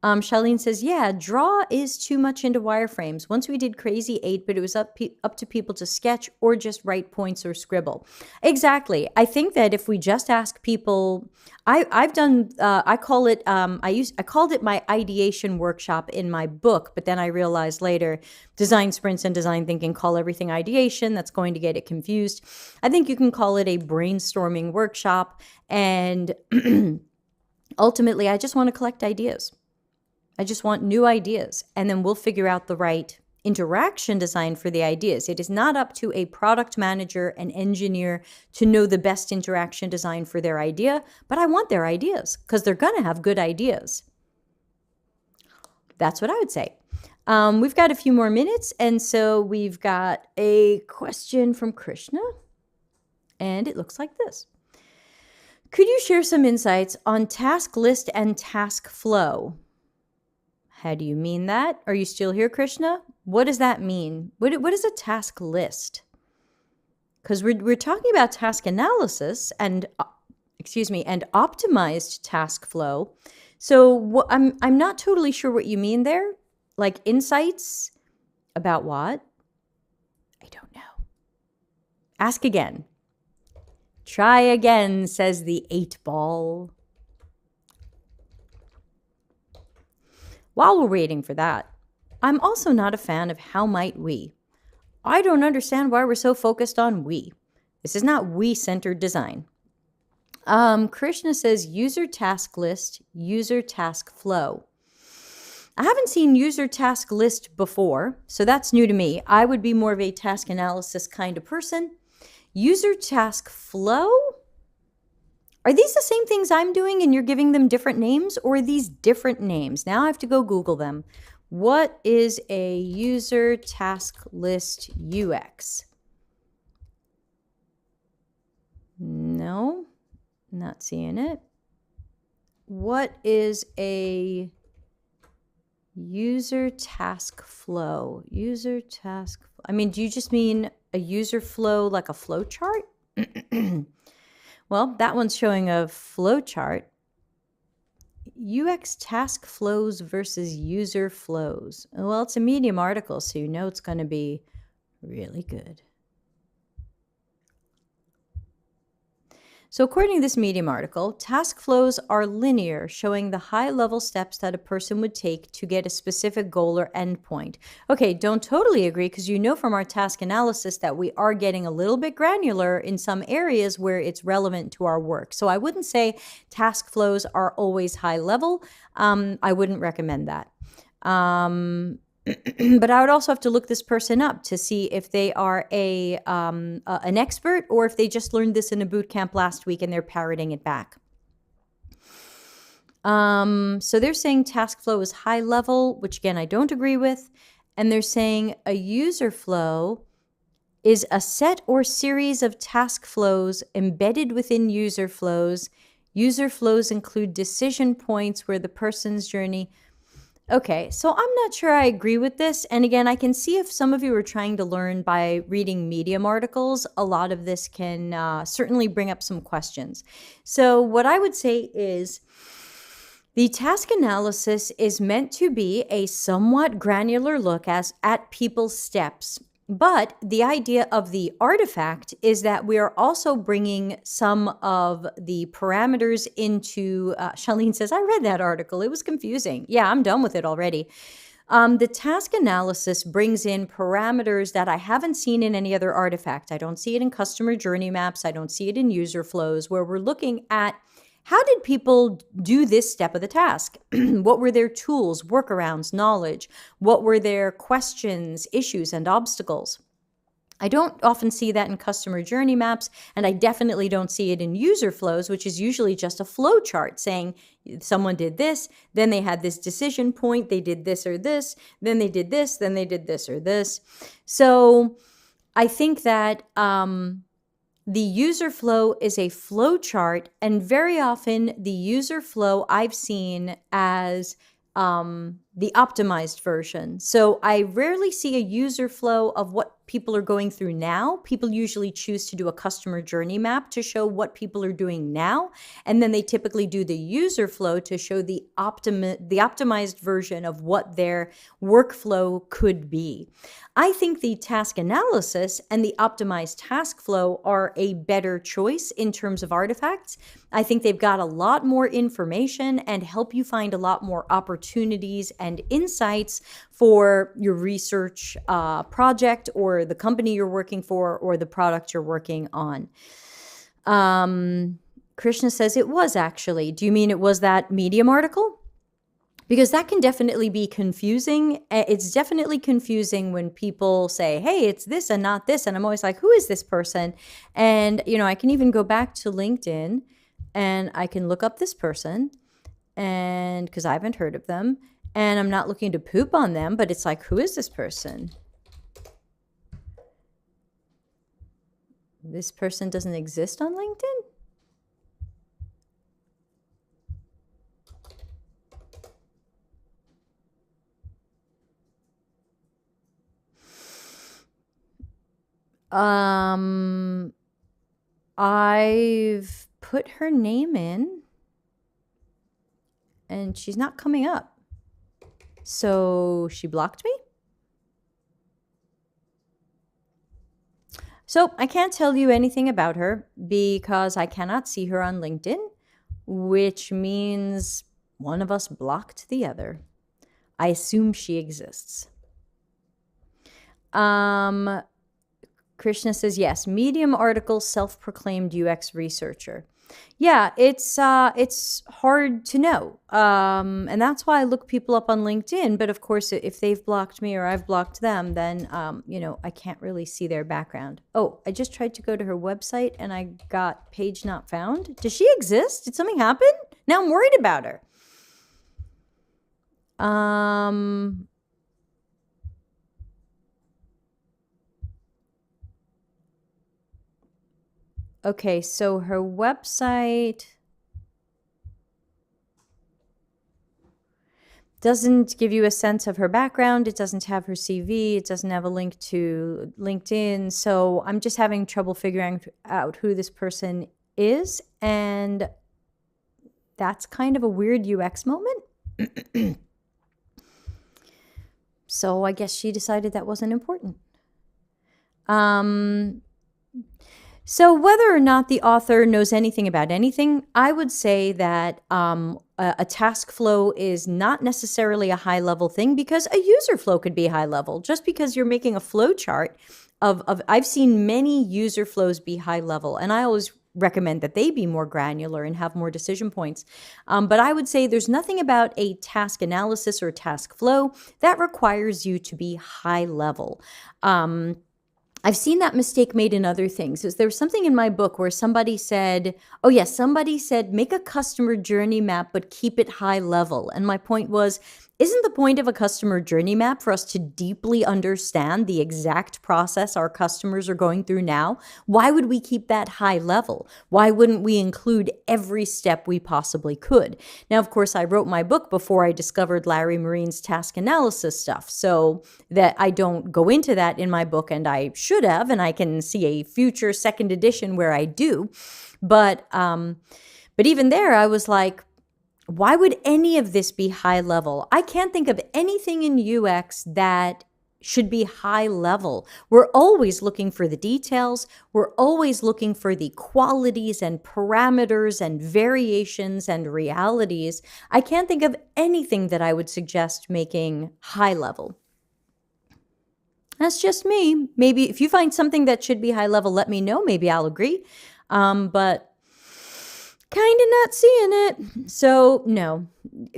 A: Charlene says, yeah, draw is too much into wireframes. Once we did Crazy 8, but it was up to people to sketch or just write points or scribble. Exactly. I think that if we just ask people, I've done, I call it, I called it my ideation workshop in my book, but then I realized later design sprints and design thinking call everything ideation. That's going to get it confused. I think you can call it a brainstorming workshop. And ultimately, I just want to collect ideas. I just want new ideas, and then we'll figure out the right interaction design for the ideas. It is not up to a product manager, an engineer to know the best interaction design for their idea, but I want their ideas because they're going to have good ideas. That's what I would say. We've got a few more minutes, and so we've got a question from Krishna, and it looks like this. Could you share some insights on task list and task flow? How do you mean that? Are you still here, Krishna? What does that mean? What is a task list? Because we're talking about task analysis and optimized task flow. So I'm not totally sure what you mean there. Like insights about what? I don't know. Ask again. Try again, says the 8-ball. While we're waiting for that, I'm also not a fan of how might we. I don't understand why we're so focused on we. This is not we-centered design. Krishna says user task list, user task flow. I haven't seen user task list before, so that's new to me. I would be more of a task analysis kind of person. User task flow? Are these the same things I'm doing and you're giving them different names, or are these different names? Now I have to go Google them. What is a user task list UX? No, not seeing it. What is a user task flow? User task, I mean, do you just mean a user flow like a flow chart? Well, that one's showing a flow chart. UX task flows versus user flows. Well, it's a Medium article, so you know it's going to be really good. So according to this Medium article, task flows are linear, showing the high-level steps that a person would take to get a specific goal or endpoint. Okay, don't totally agree, because you know from our task analysis that we are getting a little bit granular in some areas where it's relevant to our work. So I wouldn't say task flows are always high-level. I wouldn't recommend that. But I would also have to look this person up to see if they are an expert, or if they just learned this in a boot camp last week and they're parroting it back. So they're saying task flow is high level, which again, I don't agree with. And they're saying a user flow is a set or series of task flows embedded within user flows. User flows include decision points where the person's journey. Okay, so I'm not sure I agree with this. And again, I can see if some of you are trying to learn by reading Medium articles, a lot of this can certainly bring up some questions. So what I would say is the task analysis is meant to be a somewhat granular look at people's steps. But the idea of the artifact is that we are also bringing some of the parameters into, Charlene says, I read that article. It was confusing. Yeah, I'm done with it already. The task analysis brings in parameters that I haven't seen in any other artifact. I don't see it in customer journey maps. I don't see it in user flows, where we're looking at how did people do this step of the task? What were their tools, workarounds, knowledge? What were their questions, issues, and obstacles? I don't often see that in customer journey maps, and I definitely don't see it in user flows, which is usually just a flow chart saying someone did this, then they had this decision point, they did this or this, then they did this, then they did this or this. So I think that the user flow is a flow chart, and very often the user flow I've seen as the optimized version. So I rarely see a user flow of what people are going through now, people usually choose to do a customer journey map to show what people are doing now. And then they typically do the user flow to show the optimized version of what their workflow could be. I think the task analysis and the optimized task flow are a better choice in terms of artifacts. I think they've got a lot more information and help you find a lot more opportunities and insights for your research project or the company you're working for or the product you're working on. Krishna says it was actually. Do you mean it was that Medium article? Because that can definitely be confusing. It's definitely confusing when people say, hey, it's this and not this. And I'm always like, who is this person? And, I can even go back to LinkedIn and I can look up this person, and because I haven't heard of them, and I'm not looking to poop on them, but it's like, who is this person? This person doesn't exist on LinkedIn? I've put her name in and she's not coming up. So she blocked me? So I can't tell you anything about her because I cannot see her on LinkedIn, which means one of us blocked the other. I assume she exists. Krishna says, yes, Medium article, self-proclaimed UX researcher. Yeah, it's hard to know. And that's why I look people up on LinkedIn. But of course, if they've blocked me or I've blocked them, then, I can't really see their background. Oh, I just tried to go to her website and I got page not found. Does she exist? Did something happen? Now I'm worried about her. Okay, so her website doesn't give you a sense of her background. It doesn't have her CV. It doesn't have a link to LinkedIn. So I'm just having trouble figuring out who this person is. And that's kind of a weird UX moment. So I guess she decided that wasn't important. So whether or not the author knows anything about anything, I would say that a task flow is not necessarily a high-level thing because a user flow could be high level. Just because you're making a flow chart I've seen many user flows be high level, and I always recommend that they be more granular and have more decision points. But I would say there's nothing about a task analysis or task flow that requires you to be high level. I've seen that mistake made in other things. There was something in my book where somebody said, make a customer journey map, but keep it high level. And my point was, isn't the point of a customer journey map for us to deeply understand the exact process our customers are going through now? Why would we keep that high level? Why wouldn't we include every step we possibly could? Now, of course, I wrote my book before I discovered Larry Marine's task analysis stuff, so that I don't go into that in my book, and I should have, and I can see a future second edition where I do. But even there, I was like, why would any of this be high level? I can't think of anything in UX that should be high level. We're always looking for the details. We're always looking for the qualities and parameters and variations and realities. I can't think of anything that I would suggest making high level. That's just me. Maybe if you find something that should be high level, let me know. Maybe I'll agree. But kind of not seeing it. So no,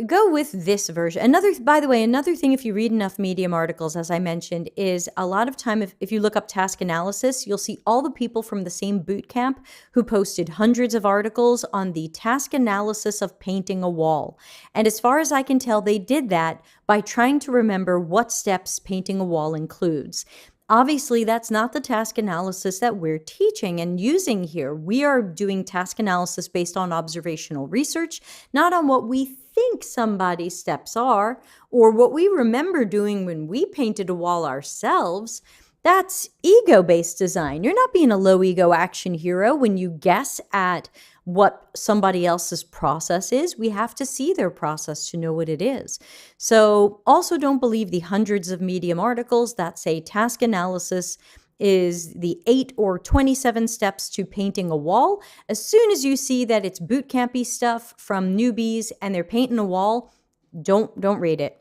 A: go with this version. By the way, another thing, if you read enough Medium articles, as I mentioned, is a lot of time, if you look up task analysis, you'll see all the people from the same boot camp who posted hundreds of articles on the task analysis of painting a wall. And as far as I can tell, they did that by trying to remember what steps painting a wall includes. Obviously, that's not the task analysis that we're teaching and using here. We are doing task analysis based on observational research, not on what we think somebody's steps are or what we remember doing when we painted a wall ourselves. That's ego-based design. You're not being a low-ego action hero when you guess at what somebody else's process is. We have to see their process to know what it is. So also don't believe the hundreds of Medium articles that say task analysis is the 8 or 27 steps to painting a wall. As soon as you see that it's boot campy stuff from newbies and they're painting a wall, don't read it.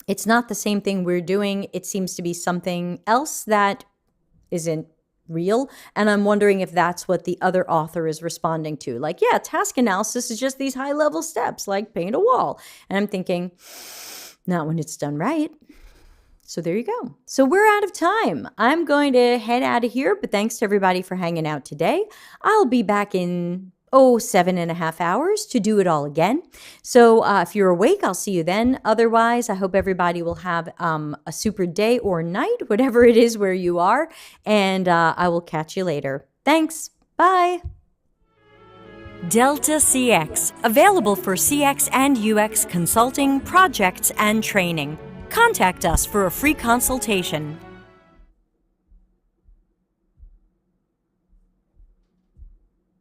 A: It's not the same thing we're doing. It seems to be something else that isn't real. And I'm wondering if that's what the other author is responding to. Like, yeah, task analysis is just these high-level steps, like paint a wall. And I'm thinking, not when it's done right. So there you go. So we're out of time. I'm going to head out of here, but thanks to everybody for hanging out today. I'll be back in 7.5 hours to do it all again. So if you're awake, I'll see you then. Otherwise, I hope everybody will have a super day or night, whatever it is where you are. And I will catch you later. Thanks. Bye. Delta CX, available for CX and UX consulting, projects, and training. Contact us for a free consultation.